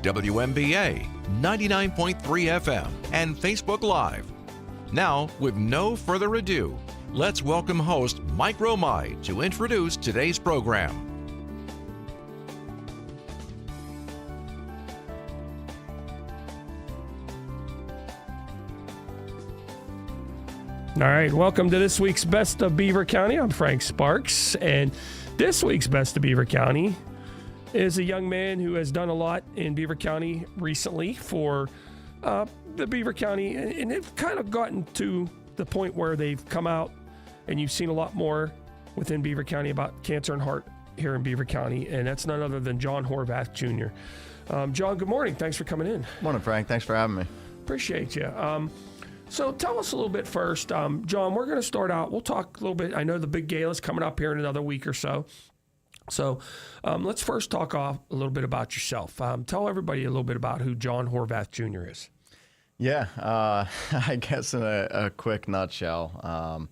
WMBA 99.3 FM, and Facebook Live. Now, with no further ado, let's welcome host Mike Romai to introduce today's program. All right, welcome to this week's Best of Beaver County. I'm Frank Sparks, and this week's Best of Beaver County is a young man who has done a lot in Beaver County recently for the Beaver County, and they've kind of gotten to the point where they've come out, and you've seen a lot more within Beaver County about cancer and heart here in Beaver County, and that's none other than John Horvath Jr. John, good morning. Thanks for coming in. Morning, Frank. Thanks for having me. Appreciate you. So tell us a little bit first. John, we're going to start out. We'll talk a little bit. I know the big gala is coming up here in another week or so. So let's first talk off a little bit about yourself. Tell everybody a little bit about who John Horvath Jr. is. Yeah, I guess in a quick nutshell,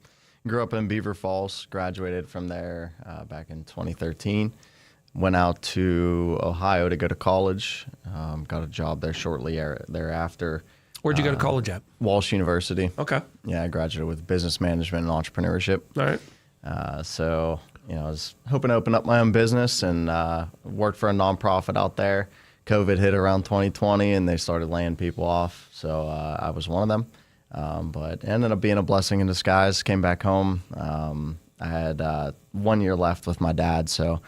grew up in Beaver Falls, graduated from there back in 2013. Went out to Ohio to go to college, got a job there shortly thereafter. Where'd you go to college at? Walsh University. Okay. Yeah, I graduated with business management and entrepreneurship. All right. So, I was hoping to open up my own business and worked for a nonprofit out there. COVID hit around 2020 and they started laying people off. So I was one of them. But it ended up being a blessing in disguise. Came back home. I had 1 year left with my dad. So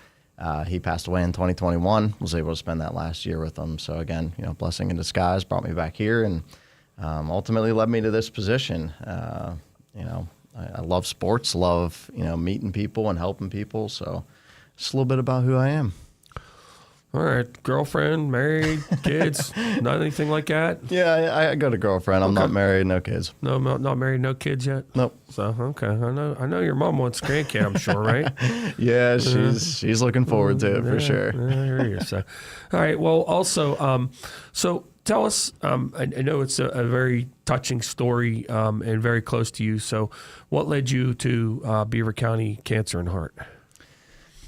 he passed away in 2021. Was able to spend that last year with him. So again, blessing in disguise, brought me back here and ultimately led me to this position. I love sports, love, meeting people and helping people. So just a little bit about who I am. All right. Girlfriend, married, kids, not anything like that? Yeah, I got a girlfriend. I'm not married, no kids. No, not married, no kids yet? Nope. So, okay. I know your mom wants grandkid, I'm sure, right? Yeah, she's looking forward to it for sure. I hear you. So, all right. Well, also, so tell us, I know it's a very touching story and very close to you. So what led you to Beaver County Cancer and Heart?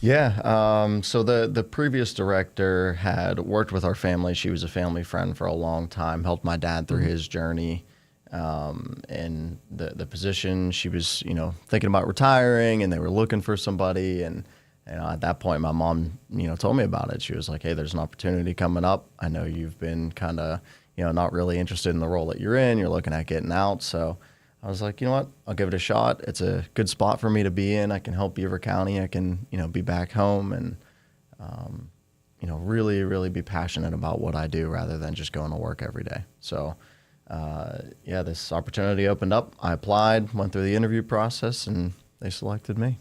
Yeah, so the previous director had worked with our family. She was a family friend for a long time, helped my dad through his journey. And the position, she was, thinking about retiring and they were looking for somebody. And at that point, my mom, told me about it. She was like, hey, there's an opportunity coming up. I know you've been kind of, not really interested in the role that you're in. You're looking at getting out. So I was like, you know what, I'll give it a shot. It's a good spot for me to be in. I can help Beaver County. I can, be back home and, really, really be passionate about what I do rather than just going to work every day. So, this opportunity opened up. I applied, went through the interview process, and they selected me.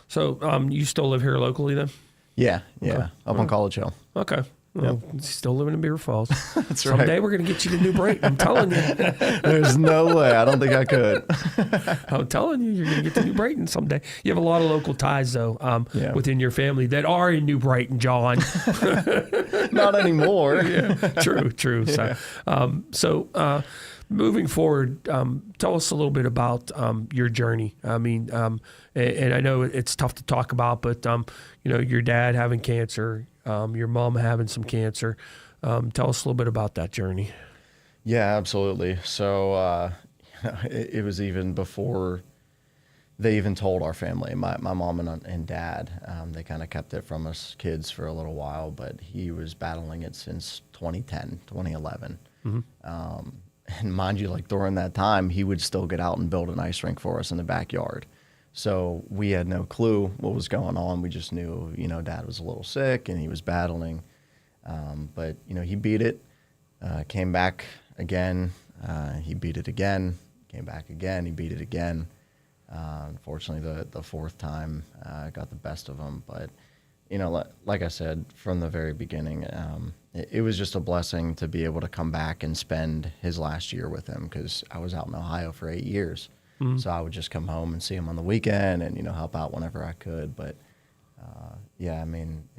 So you still live here locally then? Yeah, Okay. Up on College Hill. Okay. Well, still living in Beaver Falls. That's Someday right. we're going to get you to New Brighton. I'm telling you. There's no way. I don't think I could. I'm telling you, you're going to get to New Brighton someday. You have a lot of local ties, though, within your family that are in New Brighton, John. Not anymore. Yeah, true. Yeah. So, moving forward, tell us a little bit about your journey. I mean, and I know it's tough to talk about, but your dad having cancer, your mom having some cancer. Tell us a little bit about that journey. Yeah, absolutely. So it was even before they even told our family, my mom and dad. They kind of kept it from us kids for a little while, but he was battling it since 2010, 2011. Mm-hmm. And mind you, like during that time, he would still get out and build an ice rink for us in the backyard. So we had no clue what was going on. We just knew, Dad was a little sick and he was battling. But, he beat it, came back again. He beat it again, came back again. He beat it again. Unfortunately, the fourth time got the best of him. But, like I said, from the very beginning, it was just a blessing to be able to come back and spend his last year with him because I was out in Ohio for 8 years. Mm-hmm. So I would just come home and see him on the weekend and, help out whenever I could. But,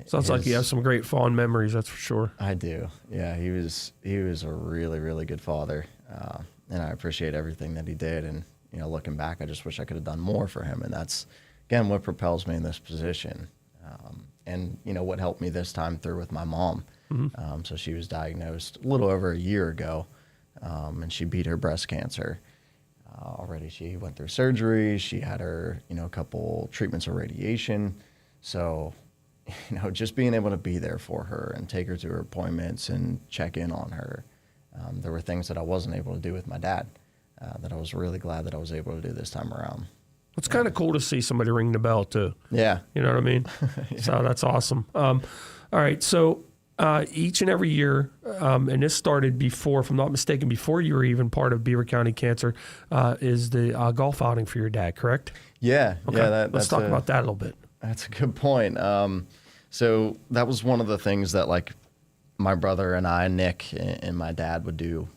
sounds like you have some great fond memories, that's for sure. I do. Yeah, he was a really, really good father. And I appreciate everything that he did. And, looking back, I just wish I could have done more for him. And that's, again, what propels me in this position. And, what helped me this time through with my mom. So she was diagnosed a little over a year ago, and she beat her breast cancer. Already she went through surgery. She had her, a couple treatments of radiation. So, just being able to be there for her and take her to her appointments and check in on her. There were things that I wasn't able to do with my dad that I was really glad that I was able to do this time around. It's kind of cool to see somebody ring the bell too. Yeah. You know what I mean? Yeah. So that's awesome. All right. So each and every year, and this started before, if I'm not mistaken, before you were even part of Beaver County Cancer, is the golf outing for your dad, correct? Yeah. Okay. Yeah. Let's talk about that a little bit. That's a good point. So that was one of the things that like my brother and I, Nick, and my dad would do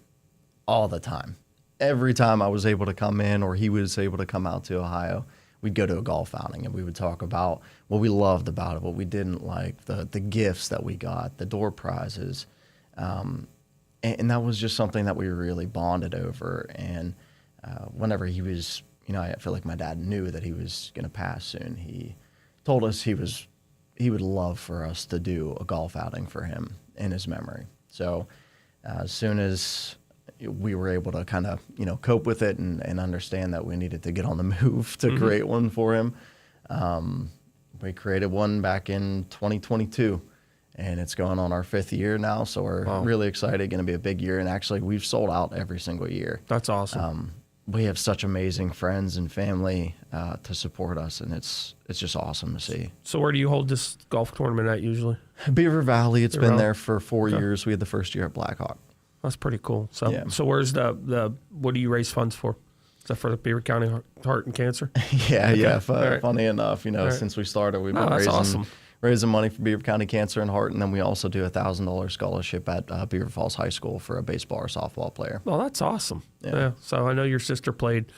all the time. Every time I was able to come in or he was able to come out to Ohio, we'd go to a golf outing and we would talk about what we loved about it, what we didn't like, the gifts that we got, the door prizes. And that was just something that we really bonded over. And whenever he was, I feel like my dad knew that he was going to pass soon. He told us he would love for us to do a golf outing for him in his memory. So as soon as we were able to kind of, cope with it and understand that we needed to get on the move to create one for him. We created one back in 2022 and it's going on our 5th year now. So we're really excited. Going to be a big year. And actually we've sold out every single year. That's awesome. We have such amazing friends and family to support us. And it's just awesome to see. So where do you hold this golf tournament at usually? Beaver Valley. It's Beaver been Valley. there for 4 years. We had the first year at Blackhawk. That's pretty cool. So, Yeah. so where's the what do you raise funds for? Is that for the Beaver County Heart and Cancer? Yeah. All right. Funny enough, right. since we started, we've Oh, been that's awesome. raising money for Beaver County Cancer and Heart, and then we also do a $1,000 scholarship at Beaver Falls High School for a baseball or softball player. Well, that's awesome. Yeah. So I know your sister played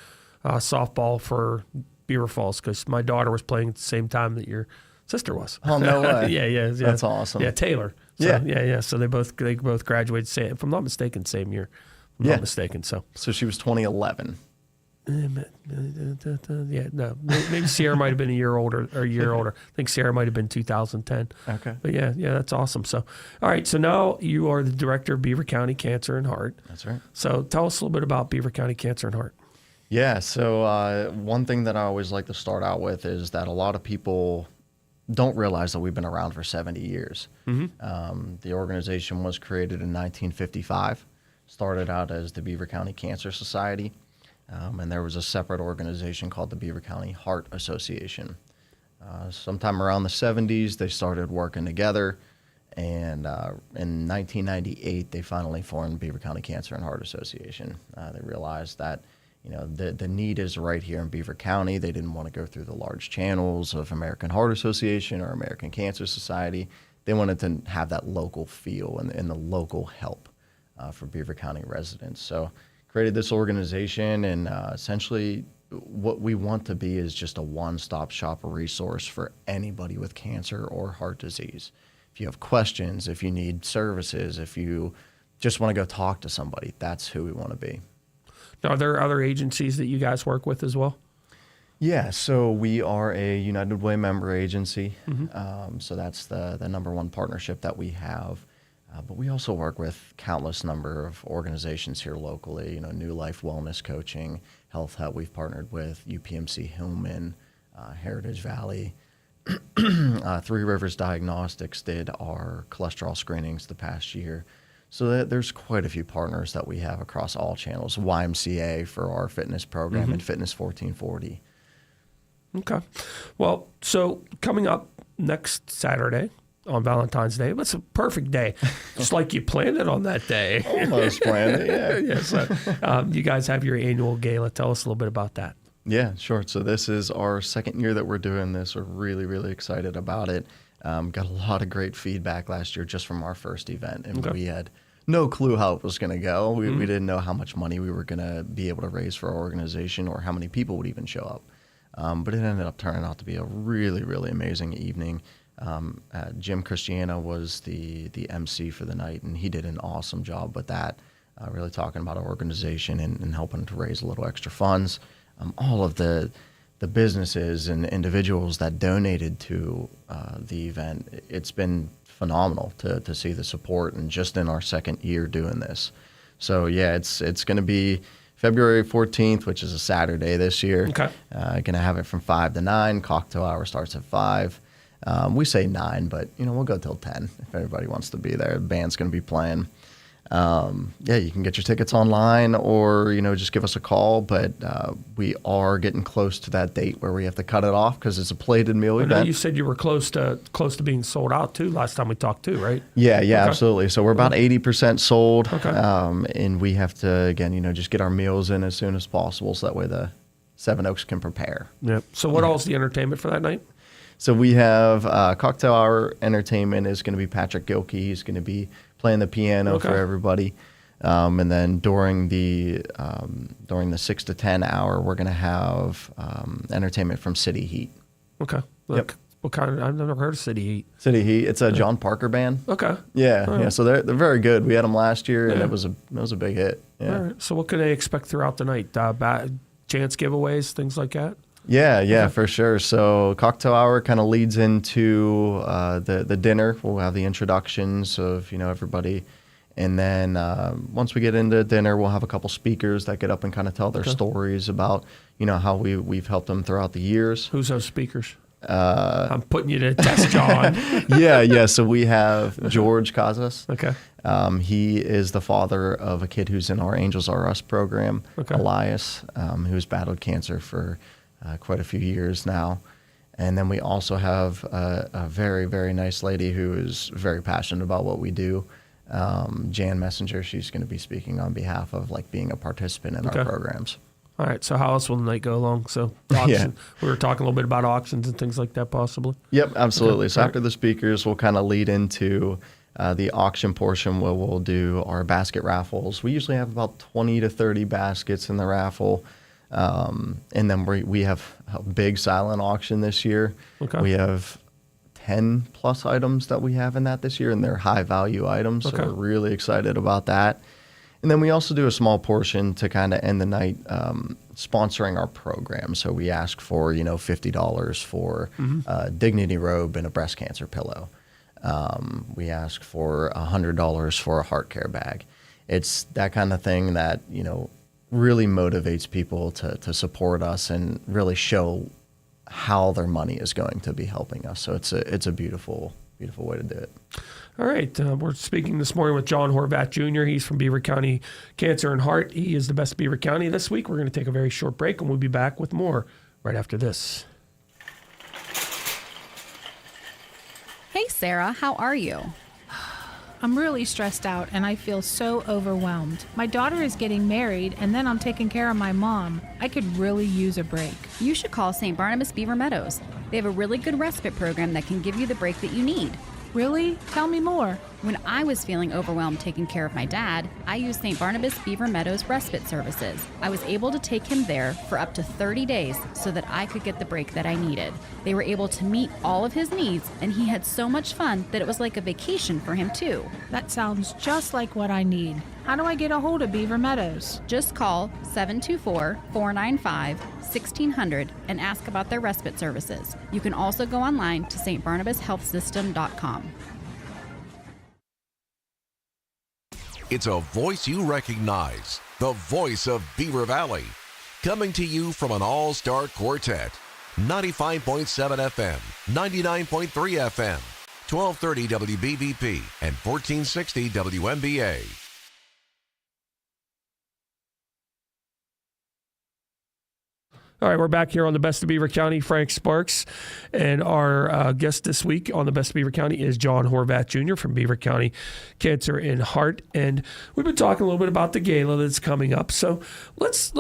softball for Beaver Falls because my daughter was playing at the same time that your sister was. Oh, no way. Yeah. That's awesome. Yeah, Taylor. So, yeah. So they both graduated, if I'm not mistaken, same year. If I'm not mistaken. So she was 2011. yeah, no, maybe Sierra might have been a year older. I think Sierra might have been 2010. Okay. But yeah, that's awesome. So, all right. So now you are the director of Beaver County Cancer and Heart. That's right. So tell us a little bit about Beaver County Cancer and Heart. Yeah. So one thing that I always like to start out with is that a lot of people don't realize that we've been around for 70 years. The organization was created in 1955, started out as the Beaver County Cancer Society, and there was a separate organization called the Beaver County Heart Association. Sometime around the 70s, they started working together, and in 1998, they finally formed Beaver County Cancer and Heart Association. They realized that the need is right here in Beaver County. They didn't want to go through the large channels of American Heart Association or American Cancer Society. They wanted to have that local feel and the local help for Beaver County residents. So created this organization, and essentially what we want to be is just a one-stop shop resource for anybody with cancer or heart disease. If you have questions, if you need services, if you just want to go talk to somebody, that's who we want to be. Now, are there other agencies that you guys work with as well? Yeah, so we are a United Way member agency. So that's the number one partnership that we have. But we also work with countless number of organizations here locally, New Life Wellness Coaching, Health Hub we've partnered with, UPMC Hillman, Heritage Valley. Three Rivers Diagnostics did our cholesterol screenings the past year. So there's quite a few partners that we have across all channels. YMCA for our fitness program and Fitness 1440. Okay. Well, so coming up next Saturday on Valentine's Day, it's a perfect day. Just like you planned it on that day. Almost planned it, yeah. Yeah, so, you guys have your annual gala. Tell us a little bit about that. Yeah, sure. So this is our second year that we're doing this. We're really, really excited about it. Got a lot of great feedback last year just from our first event, and we had no clue how it was going to go. We didn't know how much money we were going to be able to raise for our organization or how many people would even show up. But it ended up turning out to be a really, really amazing evening. Jim Christiana was the MC for the night, and he did an awesome job with that, really talking about our organization and helping to raise a little extra funds. All of the the businesses and individuals that donated to the event. It's been phenomenal to see the support, and just in our second year doing this. So yeah, it's going to be February 14th, which is a Saturday this year. Okay. Going to have it from 5 to 9. Cocktail hour starts at 5. We say 9, but we'll go till 10 if everybody wants to be there. The band's going to be playing. You can get your tickets online, or just give us a call. But we are getting close to that date where we have to cut it off because it's a plated meal event. You said you were close to being sold out too last time we talked too, right? Yeah, absolutely. So we're about 80% sold, Okay. And we have to again, just get our meals in as soon as possible, so that way the Seven Oaks can prepare. Yep. So what all is the entertainment for that night? So we have cocktail hour entertainment is going to be Patrick Gilkey. He's going to be playing the piano for everybody. And then during the 6 to 10 hour, we're going to have entertainment from City Heat. Okay. Yep. What kind of? I've never heard of City Heat. City Heat. It's a John Parker band. Okay. Yeah. So they're very good. We had them last year, and Yeah. it was a big hit. Yeah. All right. So what can they expect throughout the night? Chance giveaways, things like that? Yeah, for sure. So cocktail hour kind of leads into the dinner. We'll have the introductions of everybody, and then once we get into dinner, we'll have a couple speakers that get up and kind of tell their stories about how we've helped them throughout the years. Who's those speakers? I'm putting you to the test, John. Yeah. So we have George Casas. Okay. He is the father of a kid who's in our Angels R Us program, Okay. Elias, who's battled cancer for quite a few years now. And then we also have a very, very nice lady who is very passionate about what we do, Jan Messenger. She's going to be speaking on behalf of being a participant in our programs. All right. So how else will the night go along? So auction. We were talking a little bit about auctions and things like that, possibly. Yep, absolutely. Okay. So after the speakers, we'll kind of lead into the auction portion, where we'll do our basket raffles. We usually have about 20 to 30 baskets in the raffle. And then we have a big silent auction this year. Okay. We have 10 plus items that we have in that this year, and they're high value items. So we're really excited about that. And then we also do a small portion to kind of end the night sponsoring our program. So we ask for, $50 for a dignity robe and a breast cancer pillow. We ask for $100 for a heart care bag. It's that kind of thing that, really motivates people to support us and really show how their money is going to be helping us. So it's a beautiful, beautiful way to do it. All right. We're speaking this morning with John Horvath Jr. He's from Beaver County Cancer and Heart. He is the best of Beaver County. This week, we're going to take a very short break, and we'll be back with more right after this. Hey, Sarah, how are you? I'm really stressed out and I feel so overwhelmed. My daughter is getting married and then I'm taking care of my mom. I could really use a break. You should call St. Barnabas Beaver Meadows. They have a really good respite program that can give you the break that you need. Really? Tell me more. When I was feeling overwhelmed taking care of my dad, I used St. Barnabas Beaver Meadows respite services. I was able to take him there for up to 30 days so that I could get the break that I needed. They were able to meet all of his needs, and he had so much fun that it was like a vacation for him too. That sounds just like what I need. How do I get a hold of Beaver Meadows? Just call 724-495-1600 and ask about their respite services. You can also go online to stbarnabashealthsystem.com. It's a voice you recognize, the voice of Beaver Valley. Coming to you from an all-star quartet, 95.7 FM, 99.3 FM, 1230 WBVP, and 1460 WMBA. All right, we're back here on the Best of Beaver County, Frank Sparks. And our guest this week on the Best of Beaver County is John Horvath Jr. from Beaver County Cancer and Heart. And we've been talking a little bit about the gala that's coming up. So let's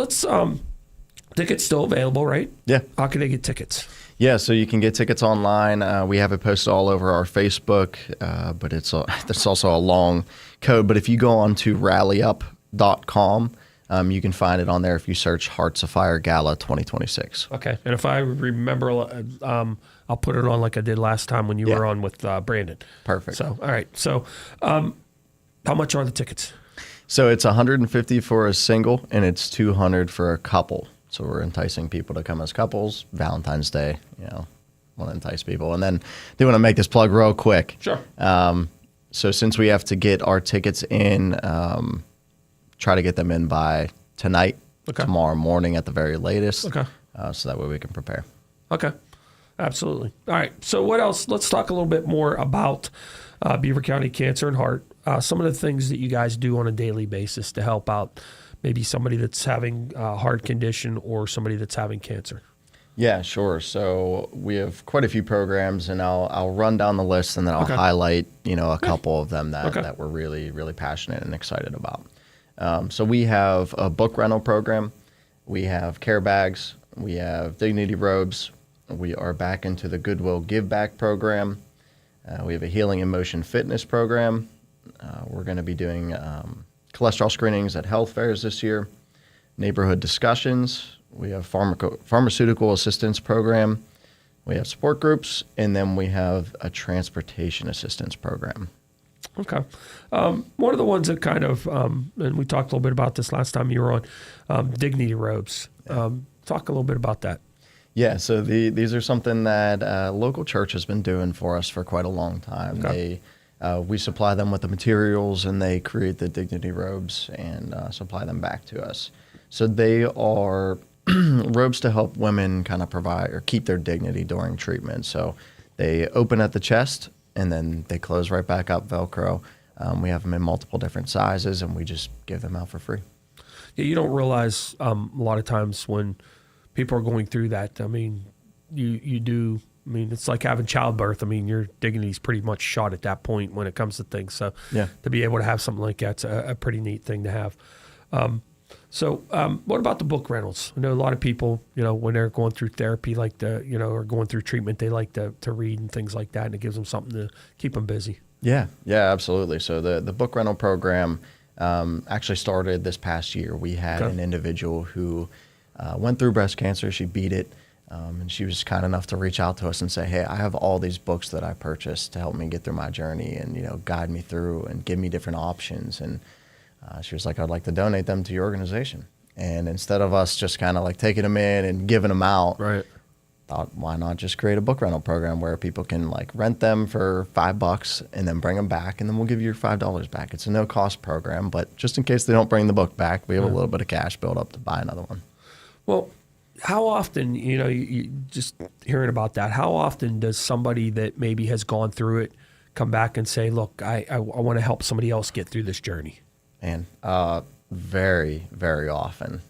tickets still available, right? Yeah. How can they get tickets? Yeah, so you can get tickets online. We have it posted all over our Facebook, but there's also a long code. But if you go on to rallyup.com, you can find it on there if you search Hearts of Fire Gala 2026. Okay. And if I remember, I'll put it on like I did last time when you were on with Brandon. Perfect. So, all right. So how much are the tickets? So it's $150 for a single, and it's $200 for a couple. So we're enticing people to come as couples. Valentine's Day, want to entice people. And then they want to make this plug real quick. Sure. So since we have to get our tickets in, try to get them in by tonight, tomorrow morning at the very latest. Okay. So that way we can prepare. Okay. Absolutely. All right. So what else? Let's talk a little bit more about Beaver County Cancer and Heart. Some of the things that you guys do on a daily basis to help out maybe somebody that's having a heart condition or somebody that's having cancer. Yeah, sure. So we have quite a few programs, and I'll run down the list, and then I'll highlight a couple of them that we're really, really passionate and excited about. So we have a book rental program, we have care bags, we have dignity robes, we are back into the Goodwill Give Back program, we have a healing and motion fitness program. We're going to be doing cholesterol screenings at health fairs this year, neighborhood discussions. We have pharmaceutical assistance program. We have support groups, and then we have a transportation assistance program. Okay. One of the ones that kind of, and we talked a little bit about this last time you were on, dignity robes. Talk a little bit about that. Yeah, so these are something that local church has been doing for us for quite a long time. Okay. We supply them with the materials, and they create the dignity robes and supply them back to us. So they are robes to help women kind of provide or keep their dignity during treatment. So they open at the chest, and then they close right back up, Velcro. We have them in multiple different sizes, and we just give them out for free. Yeah, you don't realize a lot of times when people are going through that, I mean, you do. I mean, it's like having childbirth. I mean, your dignity is pretty much shot at that point when it comes to things. So to be able to have something like that's a pretty neat thing to have. So what about the book rentals? I know a lot of people, when they're going through therapy, like or going through treatment, they like to read and things like that, and it gives them something to keep them busy. Yeah, absolutely. So the book rental program actually started this past year. We had an individual who went through breast cancer. She beat it. And she was kind enough to reach out to us and say, hey, I have all these books that I purchased to help me get through my journey and, guide me through and give me different options. And she was like, I'd like to donate them to your organization. And instead of us just kind of like taking them in and giving them out, thought, why not just create a book rental program where people can like rent them for $5 and then bring them back, and then we'll give you your $5 back. It's a no-cost program, but just in case they don't bring the book back, we have a little bit of cash built up to buy another one. Well, how often, you just hearing about that, how often does somebody that maybe has gone through it come back and say, look, I want to help somebody else get through this journey? And very, very often.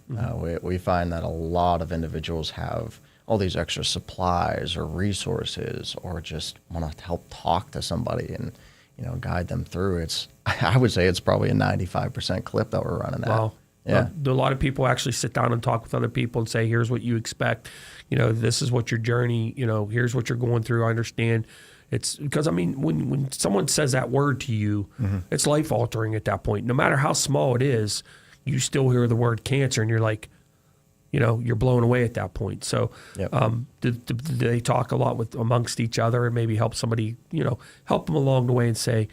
We find that a lot of individuals have all these extra supplies or resources, or just want to help talk to somebody and, guide them through. I would say it's probably a 95% clip that we're running at. Wow. Yeah. Do a lot of people actually sit down and talk with other people and say, here's what you expect, this is what your journey, here's what you're going through. I understand. It's because, I mean, when someone says that word to you, it's life altering at that point. No matter how small it is, you still hear the word cancer and you're like, you're blown away at that point. So do they talk a lot amongst each other and maybe help somebody, help them along the way and say,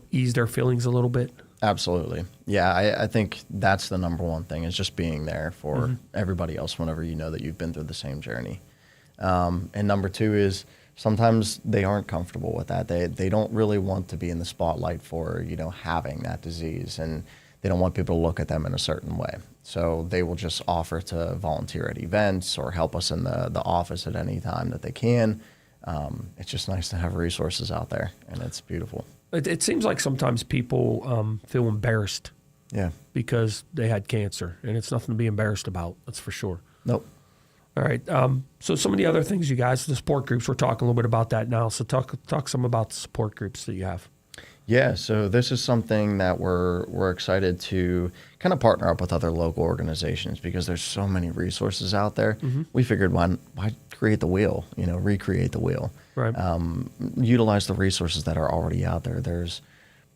ease their feelings a little bit? Absolutely. Yeah, I think that's the number one thing, is just being there for everybody else whenever you know that you've been through the same journey. And number two is sometimes they aren't comfortable with that. They don't really want to be in the spotlight for, having that disease, and they don't want people to look at them in a certain way. So they will just offer to volunteer at events or help us in the office at any time that they can. It's just nice to have resources out there, and it's beautiful. It seems like sometimes people feel embarrassed because they had cancer, and it's nothing to be embarrassed about. That's for sure. Nope. All right. So some of the other things, you guys, the support groups, we're talking a little bit about that now. So talk some about the support groups that you have. Yeah, so this is something that we're excited to kind of partner up with other local organizations, because there's so many resources out there. We figured, why create the wheel, recreate the wheel. Right. Utilize the resources that are already out there. There's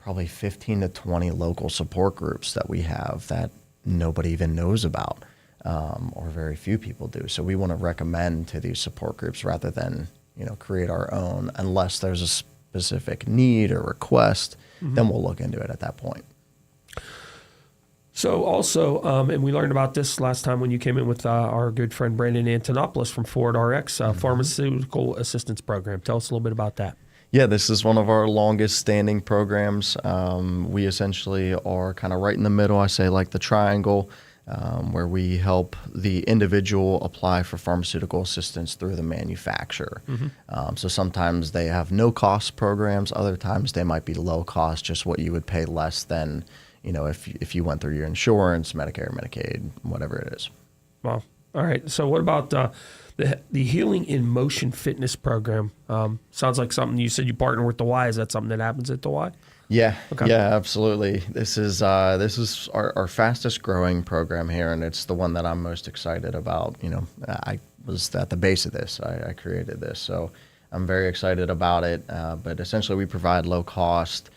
probably 15 to 20 local support groups that we have that nobody even knows about, or very few people do. So we want to recommend to these support groups rather than, create our own, unless there's a specific need or request, then we'll look into it at that point. So also, and we learned about this last time when you came in with our good friend Brandon Antonopoulos from Forward RX, Pharmaceutical Assistance Program. Tell us a little bit about that. Yeah, this is one of our longest standing programs. We essentially are kind of right in the middle, I say like the triangle, where we help the individual apply for pharmaceutical assistance through the manufacturer. So sometimes they have no cost programs, other times they might be low cost, just what you would pay less than, if you went through your insurance, Medicare, Medicaid, whatever it is. Wow. All right. So what about the Healing in Motion Fitness Program? Sounds like something you said you partner with the Y. Is that something that happens at the Y? Yeah, Okay. yeah, absolutely. This is our fastest growing program here, and it's the one that I'm most excited about. I was at the base of this. I created this, so I'm very excited about it. But essentially, we provide low cost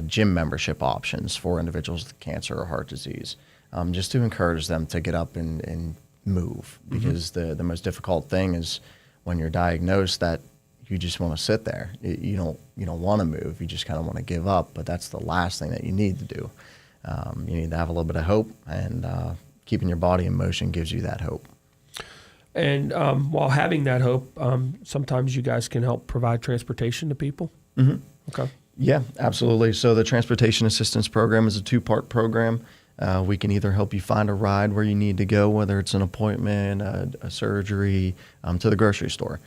gym membership options for individuals with cancer or heart disease, just to encourage them to get up and move. Because the most difficult thing is when you're diagnosed that you just want to sit there. You don't want to move. You just kind of want to give up. But that's the last thing that you need to do. You need to have a little bit of hope, and keeping your body in motion gives you that hope. And while having that hope, sometimes you guys can help provide transportation to people. Okay. Yeah, absolutely. So the Transportation Assistance Program is a two-part program. We can either help you find a ride where you need to go, whether it's an appointment, a surgery, to the grocery store.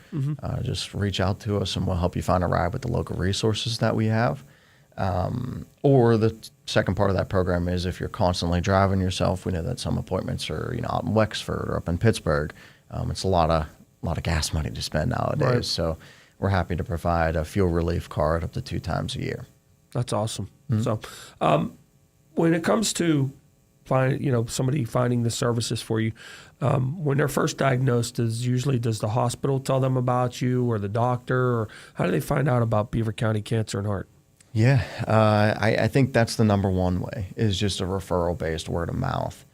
Just reach out to us and we'll help you find a ride with the local resources that we have. Or the second part of that program is if you're constantly driving yourself. We know that some appointments are out in Wexford or up in Pittsburgh. It's a lot of gas money to spend nowadays. Right. So we're happy to provide a fuel relief card up to 2 times a year. That's awesome. So when it comes to somebody finding the services for you, when they're first diagnosed, does the hospital tell them about you, or the doctor, or how do they find out about Beaver County Cancer and Heart? Yeah, I think that's the number one way, is just a referral-based word of mouth.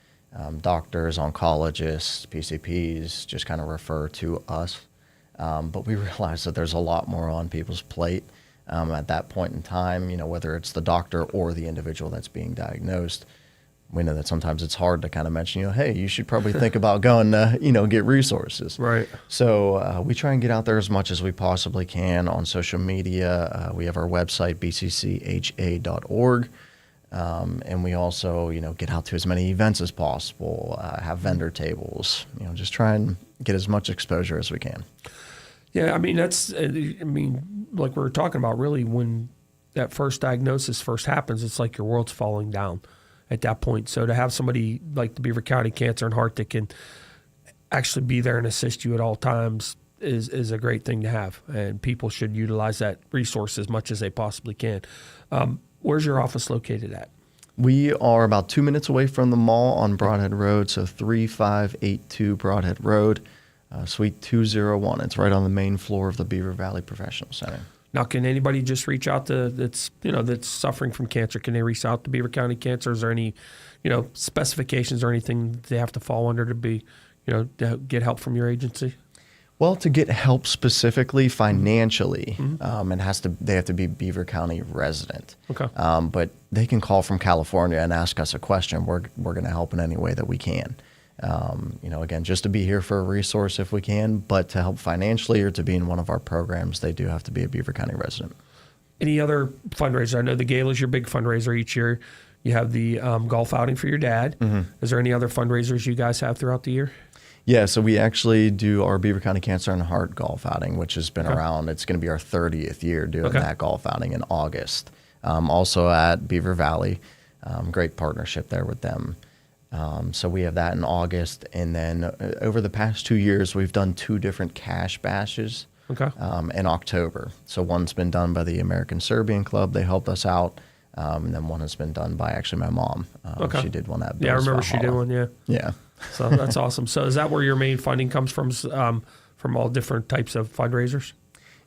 Doctors, oncologists, PCPs just kind of refer to us. But we realize that there's a lot more on people's plate at that point in time, whether it's the doctor or the individual that's being diagnosed. We know that sometimes it's hard to kind of mention, hey, you should probably think about going to, get resources. Right. So we try and get out there as much as we possibly can on social media. We have our website, bccha.org. And we also, get out to as many events as possible, have vendor tables, just try and get as much exposure as we can. Yeah, like we were talking about, really, when that first diagnosis first happens, it's like your world's falling down at that point. So to have somebody like the Beaver County Cancer and Heart that can actually be there and assist you at all times is a great thing to have, and people should utilize that resource as much as they possibly can. Where's your office located at? We are about 2 minutes away from the mall on Broadhead Road, so 3582 Broadhead Road, Suite 201. It's right on the main floor of the Beaver Valley Professional Center. Now, can anybody just reach out that's suffering from cancer? Can they reach out to Beaver County Cancer? Is there any, specifications or anything they have to fall under to be, to get help from your agency? Well, to get help specifically financially, they have to be Beaver County resident. Okay. But they can call from California and ask us a question. We're going to help in any way that we can. Again, just to be here for a resource if we can, but to help financially or to be in one of our programs, they do have to be a Beaver County resident. Any other fundraisers? I know the Gala is your big fundraiser each year. You have the golf outing for your dad. Is there any other fundraisers you guys have throughout the year? Yeah, so we actually do our Beaver County Cancer and Heart golf outing, which has been around. It's going to be our 30th year doing that golf outing in August. Also at Beaver Valley, great partnership there with them. So we have that in August, and then over the past 2 years, we've done 2 different cash bashes in October. So one's been done by the American Serbian Club. They helped us out. And then one has been done by actually my mom. She did one at Bill's I remember Valhalla. she did one, yeah. Yeah. So that's awesome. So is that where your main funding comes from all different types of fundraisers?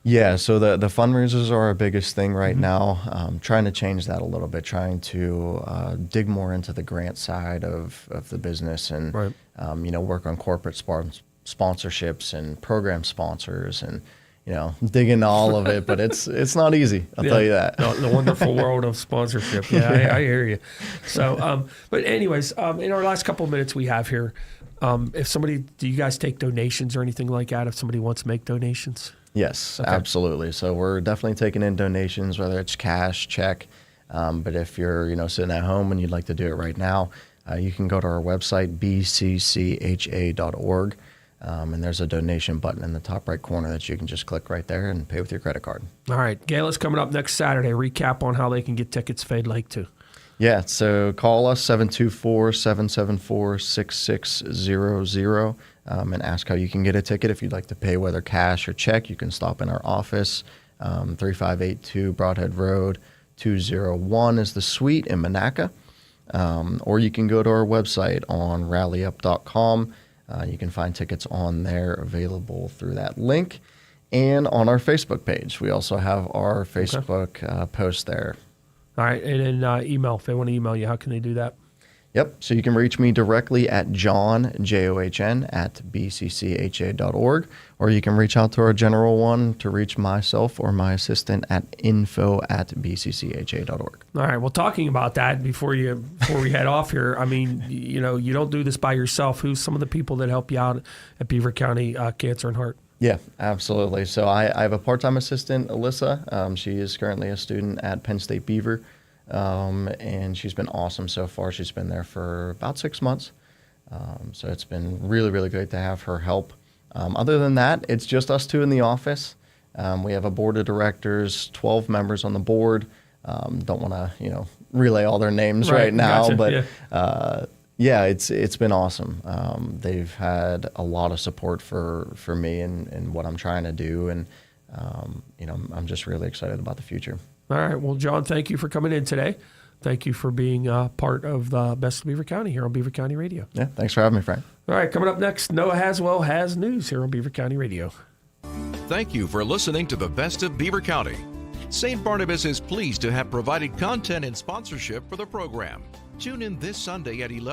Yeah, so the fundraisers are our biggest thing right now. Trying to change that a little bit, trying to dig more into the grant side of the business and, work on corporate sponsorships and program sponsors and, dig into all of it, but it's not easy. I'll tell you that. The wonderful world of sponsorship. Yeah, I hear you. So, but anyways, in our last couple of minutes we have here, do you guys take donations or anything like that if somebody wants to make donations? Yes, Okay. absolutely. So we're definitely taking in donations, whether it's cash, check. But if you're, sitting at home and you'd like to do it right now, you can go to our website, bccha.org. And there's a donation button in the top right corner that you can just click right there and pay with your credit card. All right. Gala's coming up next Saturday. Recap on how they can get tickets if they'd like to. Yeah, so call us, 724-774-6600, and ask how you can get a ticket. If you'd like to pay whether cash or check, you can stop in our office, 3582 Broadhead Road, 201 is the suite in Monaca. Or you can go to our website on rallyup.com. You can find tickets on there available through that link. And on our Facebook page, we also have our Facebook post there. All right. And then email. If they want to email you, how can they do that? Yep. So you can reach me directly at John, John, at bccha.org, or you can reach out to our general one to reach myself or my assistant at info@bccha.org. All right. Well, talking about that before we head off here, I mean, you don't do this by yourself. Who's some of the people that help you out at Beaver County Cancer and Heart? Yeah, absolutely. So I have a part-time assistant, Alyssa. She is currently a student at Penn State Beaver. And she's been awesome so far. She's been there for about 6 months. So it's been really, really great to have her help. Other than that, it's just us two in the office. We have a board of directors, 12 members on the board. Don't want to, relay all their names right now, gotcha. but yeah, it's been awesome. They've had a lot of support for me and what I'm trying to do. And, I'm just really excited about the future. All right. Well, John, thank you for coming in today. Thank you for being part of the Best of Beaver County here on Beaver County Radio. Yeah, thanks for having me, Frank. All right. Coming up next, Noah Haswell has news here on Beaver County Radio. Thank you for listening to the Best of Beaver County. St. Barnabas is pleased to have provided content and sponsorship for the program. Tune in this Sunday at 11.